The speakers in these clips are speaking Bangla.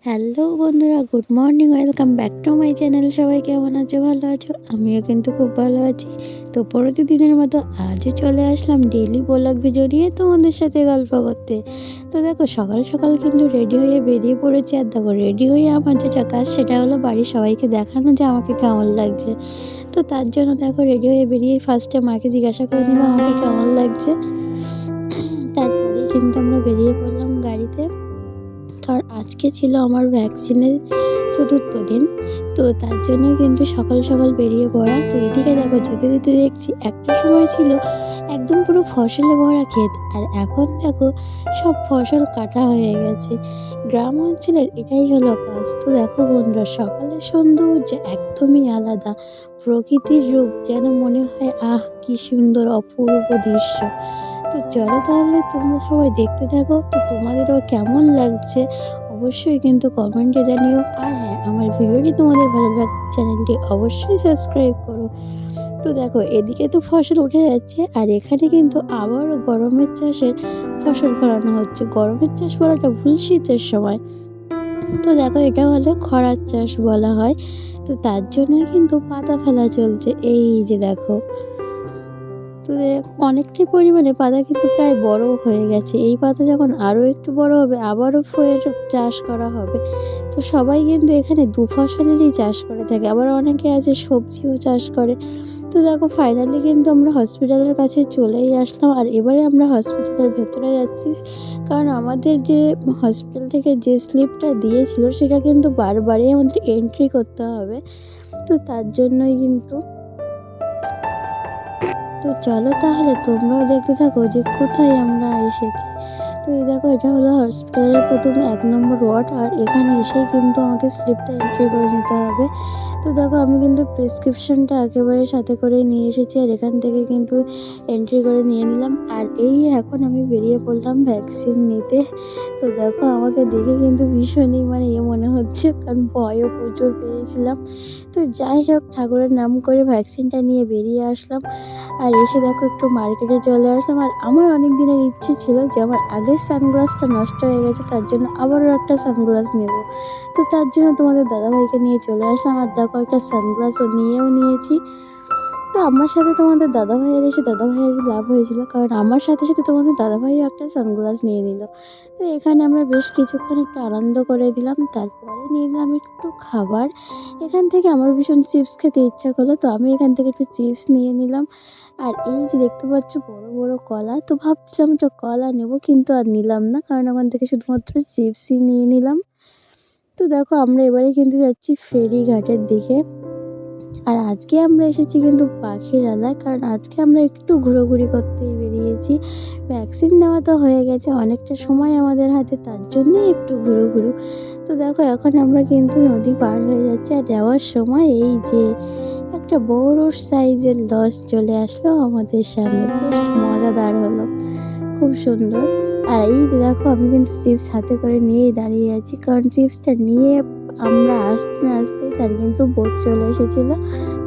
হ্যালো বন্ধুরা, good morning, welcome back to my channel. সবাই কেমন আছো? ভালো আছো? আমিও কিন্তু খুব ভালো আছি। তো প্রতিদিনের মতো আজও চলে আসলাম ডেইলি ব্লগ ভিডিও নিয়ে তোমাদের সাথে গল্প করতে। তো দেখো, সকাল সকাল কিন্তু রেডি হয়ে বেরিয়ে পড়েছি। আর দেখো, রেডি হয়ে আমার যেটা কাজ সেটা হলো বাড়ির সবাইকে দেখানো যে আমাকে কেমন লাগছে। তো তার জন্য দেখো, রেডি হয়ে বেরিয়ে ফার্স্টে মাকে জিজ্ঞাসা করে নিলাম আমাকে কেমন লাগছে। তারপরেই কিন্তু আমরা বেরিয়ে পড়লাম গাড়িতে। কারণ আজকে ছিল আমার ভ্যাকসিনের চতুর্থ দিন। তো তার জন্য কিন্তু সকাল সকাল বেরিয়ে পড়া। তো এদিকে দেখো, যেতে যেতে দেখছি একটা সময় ছিল একদম পুরো ফসলে ভরা ক্ষেত, আর এখন দেখো সব ফসল কাটা হয়ে গেছে। গ্রাম অঞ্চলের এটাই হলো কাজ। তো দেখো বন্ধুরা, সকালের সৌন্দর্য একদমই আলাদা। প্রকৃতির রূপ যেন মনে হয় কি সুন্দর অপূর্ব দৃশ্য। তো চলো তাহলে তোমরা সবাই দেখতে থাকো। তো তোমাদেরও কেমন লাগছে অবশ্যই কিন্তু কমেন্টে জানিও। আর হ্যাঁ, আমার ভিডিওটি তোমাদের ভালো লাগলে চ্যানেলটি অবশ্যই সাবস্ক্রাইব করো। তো দেখো, এদিকে তো ফসল উঠে যাচ্ছে, আর এখানে কিন্তু আবারও গরমের চাষের ফসল ফলানো হচ্ছে। গরমের চাষ বলাটা ভুল, শীতের সময়। তো দেখো, এটা হলো খরার চাষ বলা হয়। তো তার জন্যই কিন্তু পাতা ফেলা চলছে। এই যে দেখো, তো অনেকটাই পরিমাণে পাতা কিন্তু প্রায় বড় হয়ে গেছে। এই পাতা যখন আরও একটু বড় হবে আবারও ফের চাষ করা হবে। তো সবাই কিন্তু এখানে দু ফসলেরই চাষ করে থাকে, আবার অনেকে আছে সবজিও চাষ করে। তো দেখো, ফাইনালি কিন্তু আমরা হসপিটালের কাছে চলেই আসলাম। আর এবারে আমরা হসপিটালের ভেতরে যাচ্ছি, কারণ আমাদের যে হসপিটাল থেকে যে স্লিপটা দিয়েছিল সেটা কিন্তু বারবারই আমাদের এন্ট্রি করতে হবে। তো তার জন্যই কিন্তু, তো চলো তাহলে তোমরাও দেখতে থাকো যে কোথায় আমরা এসেছি। তো এই দেখো, এটা হলো হসপিটালের প্রথমে 1 নম্বর ওয়ার্ড, আর এখানে এসেই কিন্তু আমাকে স্লিপটা এন্ট্রি করে নিতে হবে। তো দেখো, আমি কিন্তু প্রেসক্রিপশনটা একেবারে সাথে করেই নিয়ে এসেছি, আর এখান থেকে কিন্তু এন্ট্রি করে নিয়ে নিলাম। আর এই এখন আমি বেরিয়ে পড়লাম ভ্যাকসিন নিতে। তো দেখো, আমাকে দেখে কিন্তু ভীষণই মনে হচ্ছে, কারণ ভয়ও প্রচুর পেয়েছিলাম। তো যাই হোক, ঠাকুরের নাম করে ভ্যাকসিনটা নিয়ে বেরিয়ে আসলাম। আর এসে দেখো একটু মার্কেটে চলে আসলাম। আর আমার অনেক দিনের ইচ্ছে ছিল যে আমার আগের সানগ্লাসটা নষ্ট হয়ে গেছে, তার জন্য আবারও একটা সানগ্লাস নেব। তো তার জন্য তোমাদের দাদাভাইকে নিয়ে চলে আসলাম। আর দেখো, একটা সানগ্লাসও নিয়েছি। তো আমার সাথে তোমাদের দাদাভাইয়ের এসে দাদাভাইয়েরই লাভ হয়েছিল, কারণ আমার সাথে সাথে তোমাদের দাদাভাইও একটা সানগ্লাস নিয়ে নিল। তো এখানে আমরা বেশ কিছুক্ষণ একটু আনন্দ করে দিলাম। তারপরে নিয়ে নিলাম একটু খাবার। এখান থেকে আমার ভীষণ চিপস খেতে ইচ্ছা করলো, তো আমি এখান থেকে একটু চিপস নিয়ে নিলাম। আর এই যে দেখতে পাচ্ছ বড় বড় কলা, তো ভাবছিলাম তো কলা নেব, কিন্তু আর নিলাম না, কারণ ওখান থেকে শুধুমাত্র চিপসই নিয়ে নিলাম। তো দেখো, আমরা এবারে কিন্তু যাচ্ছি ফেরিঘাটের দিকে। আর আজকে আমরা এসেছি কিন্তু পাখিরালয়, কারণ আজকে আমরা একটু ঘোরাঘুরি করতেই বেরিয়েছি। ভ্যাকসিন দেওয়া তো হয়ে গেছে, অনেকটা সময় আমাদের হাতে, তার জন্যই একটু ঘুরু। তো দেখো, এখন আমরা কিন্তু নদী পার হয়ে যাচ্ছি। আর যাওয়ার সময় এই যে একটা বড় সাইজের লঞ্চ চলে আসলো আমাদের সামনে, বেশ মজাদার হলো, খুব সুন্দর। আর এই যে দেখো, আমি কিন্তু চিপস হাতে করে নিয়েই দাঁড়িয়ে আছি, কারণ চিপসটা নিয়ে আমরা আসতে না আসতেই তার কিন্তু বোট চলে এসেছিল,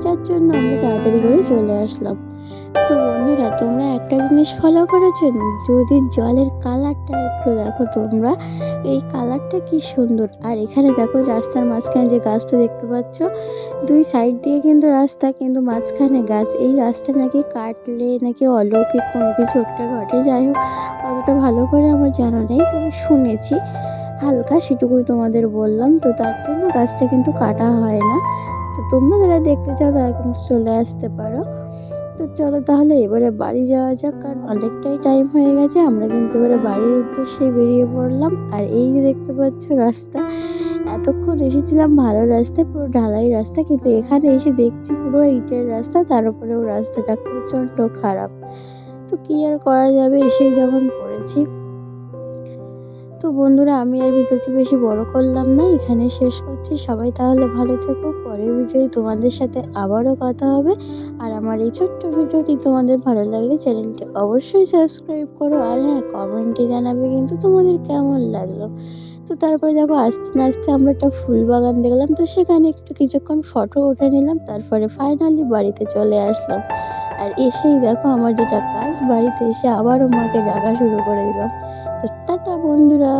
যার জন্য আমরা তাড়াতাড়ি করে চলে আসলাম। তো বন্ধুরা, তোমরা একটা জিনিস ফলো করেছো, নদীর জলের কালারটা একটু দেখো তোমরা, এই কালারটা কি সুন্দর। আর এখানে দেখো, রাস্তার মাঝখানে যে গাছটা দেখতে পাচ্ছ, দুই সাইড দিয়ে কিন্তু রাস্তা, কিন্তু মাঝখানে গাছ। এই গাছটা নাকি কাটলে নাকি অলৌকিক কোনো কিছু একটা ঘটে। যাই হোক, অতটা ভালো করে আমার জানা নেই, তবে শুনেছি হালকা, সেটুকুই তোমাদের বললাম। তো তার জন্য গাছটা কিন্তু কাটা হয় না। তো তোমরা যারা দেখতে চাও তারা কিন্তু চলে আসতে পারো। তো চলো তাহলে এবারে বাড়ি যাওয়া যাক, কারণ অনেকটাই টাইম হয়ে গেছে। আমরা কিন্তু এবারে বাড়ির উদ্দেশ্যে বেরিয়ে পড়লাম। আর এই যে দেখতে পাচ্ছ রাস্তা, এতক্ষণ এসেছিলাম ভালো রাস্তায়, পুরো ঢালাই রাস্তা, কিন্তু এখানে এসে দেখছি পুরো ইটের রাস্তা, তার উপরেও রাস্তাটা প্রচণ্ড খারাপ। তো কি আর করা যাবে, এসেই যখন পড়েছি। তো বন্ধুরা, আমি আর ভিডিওটি বেশি বড় করলাম না, এখানে শেষ করছি। সবাই তাহলে ভালো থেকো, পরের ভিডিওয় তোমাদের সাথে আবারও কথা হবে। আর আমার এই ছোট্ট ভিডিওটি তোমাদের ভালো লাগলে চ্যানেলটি অবশ্যই সাবস্ক্রাইব করো। আর হ্যাঁ, কমেন্টে জানাবে কিন্তু তোমাদের কেমন লাগলো। তো তারপরে দেখো, আস্তে না আস্তে আমরা একটা ফুল বাগান দেখলাম, তো সেখানে একটু কিছুক্ষণ ফটো উঠে নিলাম। তারপরে ফাইনালি বাড়িতে চলে আসলাম। আর এসেই দেখো, আমার যেটা কাজ, বাড়িতে এসে আবারও মাকে ডাকা শুরু করে দিলাম। তো টাটা বন্ধুরা।